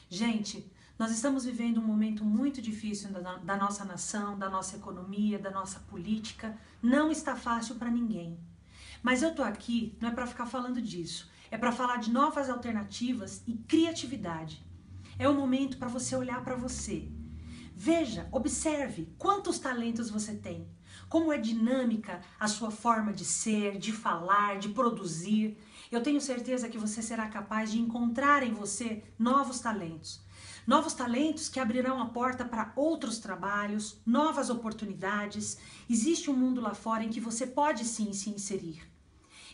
Gente, nós estamos vivendo um momento muito difícil da nossa nação, da nossa economia, da nossa política. Não está fácil para ninguém. Mas eu tô aqui não é para ficar falando disso, é para falar de novas alternativas e criatividade. É o momento para você olhar para você. Veja, observe quantos talentos você tem, como é dinâmica a sua forma de ser, de falar, de produzir. Eu tenho certeza que você será capaz de encontrar em você novos talentos. Novos talentos que abrirão a porta para outros trabalhos, novas oportunidades. Existe um mundo lá fora em que você pode sim se inserir.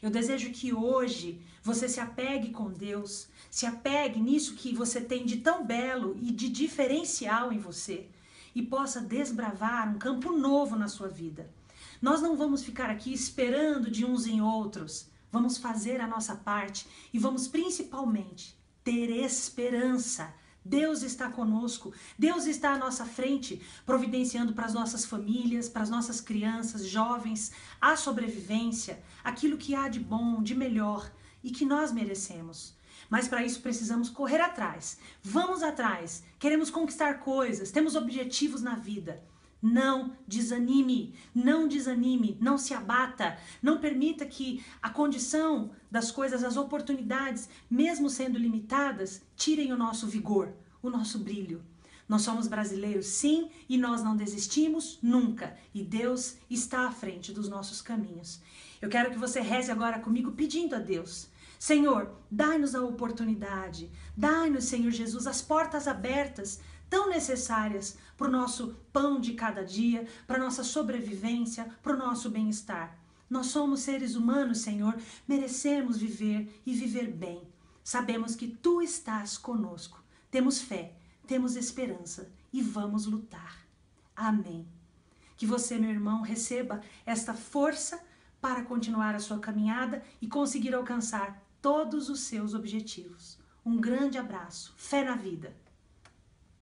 Eu desejo que hoje você se apegue com Deus, se apegue nisso que você tem de tão belo e de diferencial em você e possa desbravar um campo novo na sua vida. Nós não vamos ficar aqui esperando de uns em outros, vamos fazer a nossa parte e vamos principalmente ter esperança. Deus está conosco, Deus está à nossa frente, providenciando para as nossas famílias, para as nossas crianças, jovens, a sobrevivência, aquilo que há de bom, de melhor e que nós merecemos. Mas para isso precisamos correr atrás, vamos atrás, queremos conquistar coisas, temos objetivos na vida. Não desanime, não se abata, não permita que a condição das coisas, as oportunidades, mesmo sendo limitadas, tirem o nosso vigor, o nosso brilho. Nós somos brasileiros sim e nós não desistimos nunca e Deus está à frente dos nossos caminhos. Eu quero que você reze agora comigo pedindo a Deus: Senhor, dai-nos a oportunidade, dai-nos, Senhor Jesus, as portas abertas, tão necessárias para o nosso pão de cada dia, para a nossa sobrevivência, para o nosso bem-estar. Nós somos seres humanos, Senhor, merecemos viver e viver bem. Sabemos que Tu estás conosco. Temos fé, temos esperança e vamos lutar. Amém. Que você, meu irmão, receba esta força para continuar a sua caminhada e conseguir alcançar todos os seus objetivos. Um grande abraço, fé na vida.